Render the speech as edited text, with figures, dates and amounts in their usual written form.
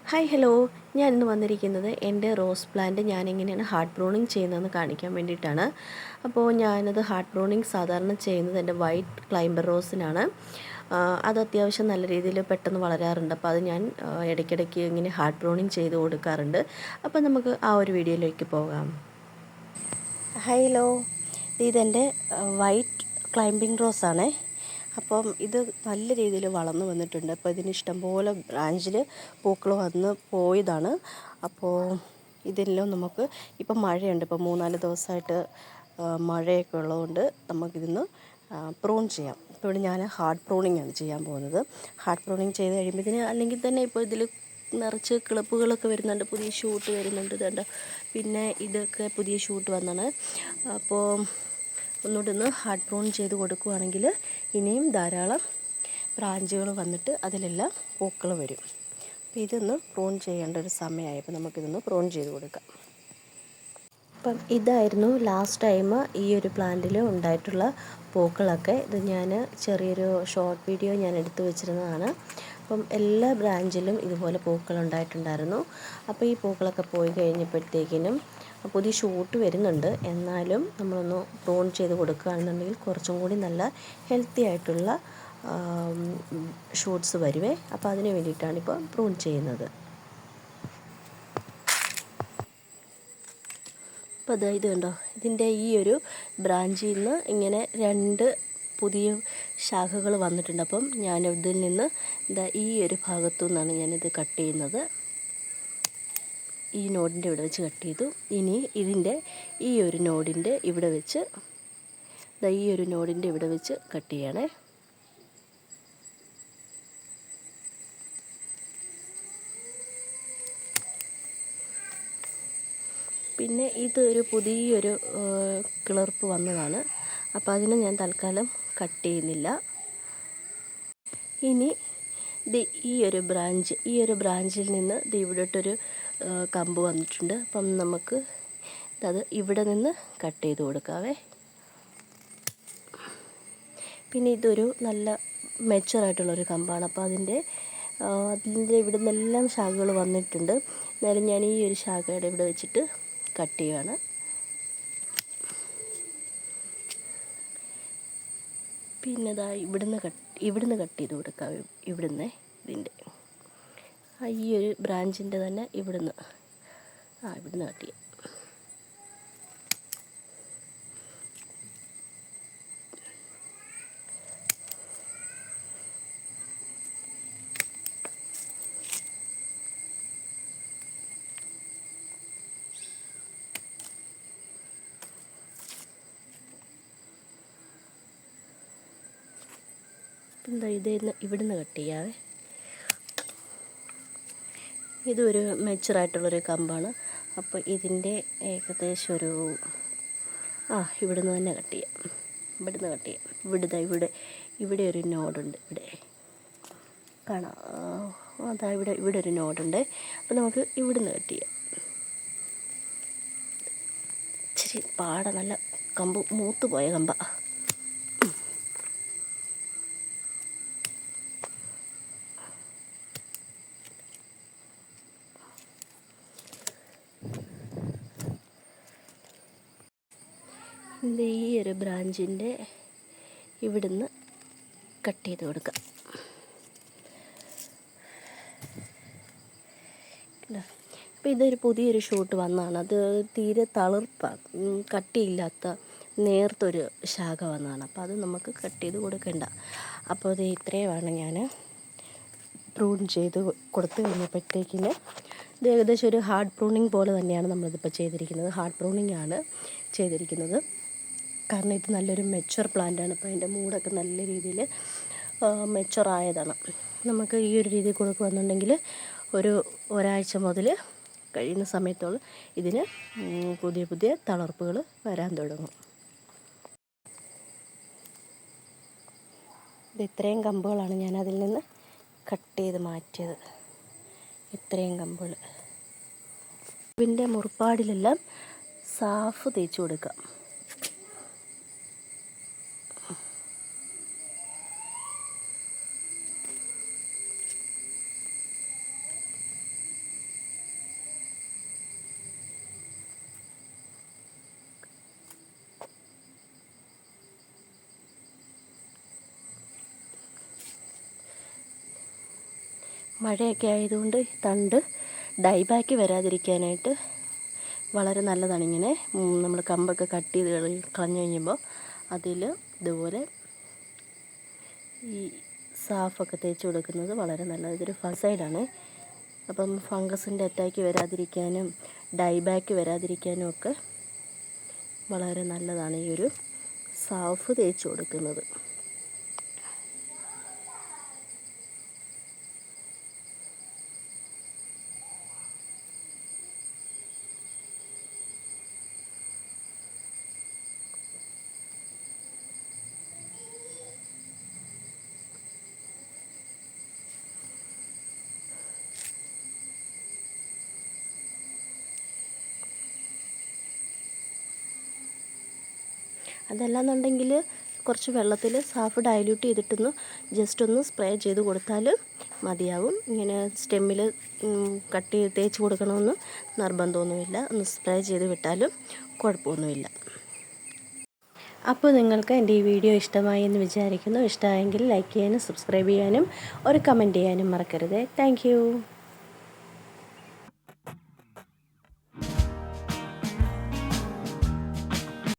Hi hello, ഞാൻ ഇന്ന് വന്നിരിക്കുന്നത് എൻ്റെ റോസ് പ്ലാന്റ് ഞാനെങ്ങനെയാണ് ഹാർഡ് പ്രൂണിങ് ചെയ്യുന്നതെന്ന് കാണിക്കാൻ വേണ്ടിയിട്ടാണ്. അപ്പോൾ ഞാനത് ഹാർഡ് പ്രൂണിങ് സാധാരണ ചെയ്യുന്നത് എൻ്റെ വൈറ്റ് ക്ലൈംബർ റോസിനാണ്. അത് അത്യാവശ്യം നല്ല രീതിയിൽ പെട്ടെന്ന് വളരാറുണ്ട്. അപ്പോൾ അത് ഞാൻ ഇടയ്ക്കിടയ്ക്ക് ഇങ്ങനെ ഹാർഡ് പ്രൂണിങ് ചെയ്ത് കൊടുക്കാറുണ്ട്. അപ്പോൾ നമുക്ക് ആ ഒരു വീഡിയോയിലേക്ക് പോകാം. ഹലോ, ഇതെൻ്റെ വൈറ്റ് ക്ലൈംബിംഗ് റോസാണേ. അപ്പം ഇത് നല്ല രീതിയിൽ വളർന്നു വന്നിട്ടുണ്ട്. അപ്പോൾ ഇതിന് ഇഷ്ടംപോലെ ബ്രാഞ്ചിൽ പൂക്കൾ വന്ന് പോയതാണ്. അപ്പോൾ ഇതെല്ലാം നമുക്ക് ഇപ്പം മഴയുണ്ട്. ഇപ്പോൾ 3-4 ദിവസമായിട്ട് മഴയൊക്കെ ഉള്ളതുകൊണ്ട് നമുക്കിതിന്ന് പ്രൂൺ ചെയ്യാം. ഇപ്പോൾ ഇവിടെ ഞാൻ ഹാർഡ് പ്രൂണിങ് ആണ് ചെയ്യാൻ പോകുന്നത്. ഹാർഡ് പ്രൂണിങ് ചെയ്ത് കഴിയുമ്പോൾ അല്ലെങ്കിൽ തന്നെ ഇപ്പോൾ ഇതിൽ നിറച്ച് കിളിപ്പുകളൊക്കെ വരുന്നുണ്ട്, പുതിയ ഷൂട്ട് വരുന്നുണ്ട്. ഇതുണ്ട്, പിന്നെ ഇതൊക്കെ പുതിയ ഷൂട്ട് വന്നാണ്. അപ്പോൾ ഒന്നുകൂടെ ഹാർഡ് പ്രൂൺ ചെയ്ത് കൊടുക്കുകയാണെങ്കിൽ ഇനിയും ധാരാളം ബ്രാഞ്ചുകൾ വന്നിട്ട് അതിലെല്ലാം പൂക്കൾ വരും. അപ്പോൾ ഇതൊന്ന് പ്രൂൺ ചെയ്യേണ്ട ഒരു സമയമായി. അപ്പോൾ നമുക്കിതൊന്ന് പ്രൂൺ ചെയ്ത് കൊടുക്കാം. അപ്പം ഇതായിരുന്നു ലാസ്റ്റ് ടൈം ഈ ഒരു പ്ലാന്റിൽ ഉണ്ടായിട്ടുള്ള പൂക്കളൊക്കെ. ഇത് ഞാൻ ചെറിയൊരു ഷോർട്ട് വീഡിയോ ഞാൻ എടുത്തു വെച്ചിരുന്നതാണ്. അപ്പം എല്ലാ ബ്രാഞ്ചിലും ഇതുപോലെ പൂക്കൾ ഉണ്ടായിട്ടുണ്ടായിരുന്നു. അപ്പോൾ ഈ പൂക്കളൊക്കെ പോയി കഴിഞ്ഞപ്പോഴത്തേക്കിനും പുതിയ ഷൂട്ട് വരുന്നുണ്ട്. എന്നാലും നമ്മളൊന്ന് പ്രൂൺ ചെയ്ത് കൊടുക്കുകയാണെന്നുണ്ടെങ്കിൽ കുറച്ചും കൂടി നല്ല ഹെൽത്തി ആയിട്ടുള്ള ഷൂട്ട്സ് വരുവേ. അപ്പോൾ അതിന് വേണ്ടിയിട്ടാണ് ഇപ്പോൾ പ്രൂൺ ചെയ്യുന്നത്. അപ്പോൾ ഇത് കണ്ടോ, ഇതിൻ്റെ ഈ ഒരു ബ്രാഞ്ചിൽ നിന്ന് ഇങ്ങനെ 2 പുതിയ ശാഖകൾ വന്നിട്ടുണ്ട്. അപ്പം ഞാൻ ഇതിൽ നിന്ന് ഈ ഒരു ഭാഗത്തു നിന്നാണ് ഞാനിത് കട്ട് ചെയ്യുന്നത്. ഈ നോഡിൻ്റെ ഇവിടെ വെച്ച് കട്ട് ചെയ്തു. ഇനി ഇതിൻ്റെ ഈ ഒരു നോഡിൻ്റെ ഇവിടെ വെച്ച് ഈ ഒരു നോഡിൻ്റെ ഇവിടെ വെച്ച് കട്ട് ചെയ്യണേ. പിന്നെ ഇതൊരു പുതിയൊരു കിളിർപ്പ് വന്നതാണ്. അപ്പോൾ അതിനെ ഞാൻ തൽക്കാലം കട്ട് ചെയ്യുന്നില്ല. ഇനി ഈ ഒരു ബ്രാഞ്ചിൽ നിന്ന് ഇവിടോട്ടൊരു കമ്പ് വന്നിട്ടുണ്ട്. അപ്പം നമുക്ക് അത് ഇവിടെ നിന്ന് കട്ട് ചെയ്ത് കൊടുക്കാവേ. പിന്നെ ഇതൊരു നല്ല മെച്ചുറായിട്ടുള്ളൊരു കമ്പാണ്. അപ്പോൾ അതിൻ്റെ ഇവിടെ നിന്നെല്ലാം ശാഖകൾ വന്നിട്ടുണ്ട്. എന്നാലും ഞാൻ ഈ ഒരു ശാഖയുടെ ഇവിടെ വെച്ചിട്ട് കട്ട് ചെയ്യുകയാണ്. പിന്നെ ഇവിടുന്ന് കട്ട് ചെയ്ത് കൊടുക്കാം. ഇതിൻ്റെ ഈ ഒരു ബ്രാഞ്ചിൻ്റെ തന്നെ ഇവിടുന്ന് കട്ട് ചെയ്യാം. ഇവിടുന്ന് കട്ട് ചെയ്യാവേ. ഇതൊരു മെച്ചുറായിട്ടുള്ളൊരു കമ്പാണ്. അപ്പോൾ ഇതിൻ്റെ ഏകദേശം ഒരു ഇവിടുന്ന് തന്നെ കട്ട് ചെയ്യാം. ഇവിടുന്ന് കട്ട് ചെയ്യാം. ഇവിടെ ഒരു നോഡുണ്ട്. ഇവിടെ കാണാം, ഇവിടെ ഒരു നോഡുണ്ട്. അപ്പോൾ നമുക്ക് ഇവിടുന്ന് കട്ട് ചെയ്യാം. ഇച്ചിരി നല്ല കമ്പ് മൂത്ത് പോയ കമ്പ. ഈ ഒരു ബ്രാഞ്ചിൻ്റെ ഇവിടുന്ന് കട്ട് ചെയ്ത് കൊടുക്കാം. അപ്പോൾ ഇതൊരു പുതിയൊരു ഷൂട്ട് വന്നതാണ്. അത് തീരെ കട്ടിയില്ലാത്ത നേർത്തൊരു ശാഖ വന്നതാണ്. അപ്പോൾ അത് നമുക്ക് കട്ട് ചെയ്ത് കൊടുക്കണ്ട. അപ്പോൾ ഇത് ഇത്രയുമാണ് ഞാൻ പ്രൂൺ ചെയ്ത് കൊടുത്തു കഴിഞ്ഞപ്പോഴത്തേക്കിന് ഇത് ഏകദേശം ഒരു ഹാർഡ് പ്രൂണിങ് പോലെ തന്നെയാണ് നമ്മളിതിപ്പോൾ ചെയ്തിരിക്കുന്നത്. ഹാർഡ് പ്രൂണിങ് ആണ് ചെയ്തിരിക്കുന്നത്. കാരണം ഇത് നല്ലൊരു മെച്ചുവർ പ്ലാന്റാണ്. അപ്പോൾ അതിൻ്റെ മൂടൊക്കെ നല്ല രീതിയിൽ മെച്ചുവറായതാണ്. നമുക്ക് ഈ ഒരു രീതി കൊടുക്കുകയെന്നുണ്ടെങ്കിൽ ഒരാഴ്ച മുതൽ കഴിയുന്ന സമയത്തോളം ഇതിന് പുതിയ തളർപ്പുകൾ വരാൻ തുടങ്ങും. ഇത് ഇത്രയും കമ്പുകളാണ് ഞാൻ അതിൽ നിന്ന് കട്ട് ചെയ്ത് മാറ്റിയത്. ഇത്രയും കമ്പുകൾ ഇതിൻ്റെ മുറിപ്പാടിലെല്ലാം സാഫ് തേച്ച് കൊടുക്കാം. മഴയൊക്കെ ആയതുകൊണ്ട് തണ്ട് ഡൈബാക്ക് വരാതിരിക്കാനായിട്ട് വളരെ നല്ലതാണ്. ഇങ്ങനെ നമ്മൾ കമ്പൊക്കെ കട്ട് ചെയ്ത് കളഞ്ഞു കഴിയുമ്പോൾ അതിൽ ഇതുപോലെ ഈ സാഫൊക്കെ തേച്ച് കൊടുക്കുന്നത് വളരെ നല്ലത്. ഇതൊരു ഫസൈഡാണ്. അപ്പം ഫംഗസിൻ്റെ അറ്റാക്ക് വരാതിരിക്കാനും ഡൈബാക്ക് വരാതിരിക്കാനും ഒക്കെ വളരെ നല്ലതാണ് ഈ ഒരു സാഫ് തേച്ച് കൊടുക്കുന്നത്. അതല്ലാന്നുണ്ടെങ്കിൽ കുറച്ച് വെള്ളത്തിൽ സാഫ് ഡൈല്യൂട്ട് ചെയ്തിട്ടൊന്ന് ജസ്റ്റ് ഒന്ന് സ്പ്രേ ചെയ്ത് കൊടുത്താൽ മതിയാവും. ഇങ്ങനെ സ്റ്റെമ്മിൽ കട്ട് ചെയ്ത് തേച്ച് കൊടുക്കണമെന്ന് നിർബന്ധമൊന്നുമില്ല. ഒന്ന് സ്പ്രേ ചെയ്ത് വിട്ടാലും കുഴപ്പമൊന്നുമില്ല. അപ്പോൾ നിങ്ങൾക്ക് എൻ്റെ ഈ വീഡിയോ ഇഷ്ടമായി എന്ന് വിചാരിക്കുന്നു. ഇഷ്ടമായെങ്കിൽ ലൈക്ക് ചെയ്യാനും സബ്സ്ക്രൈബ് ചെയ്യാനും ഒരു കമൻറ്റ് ചെയ്യാനും മറക്കരുത്. താങ്ക്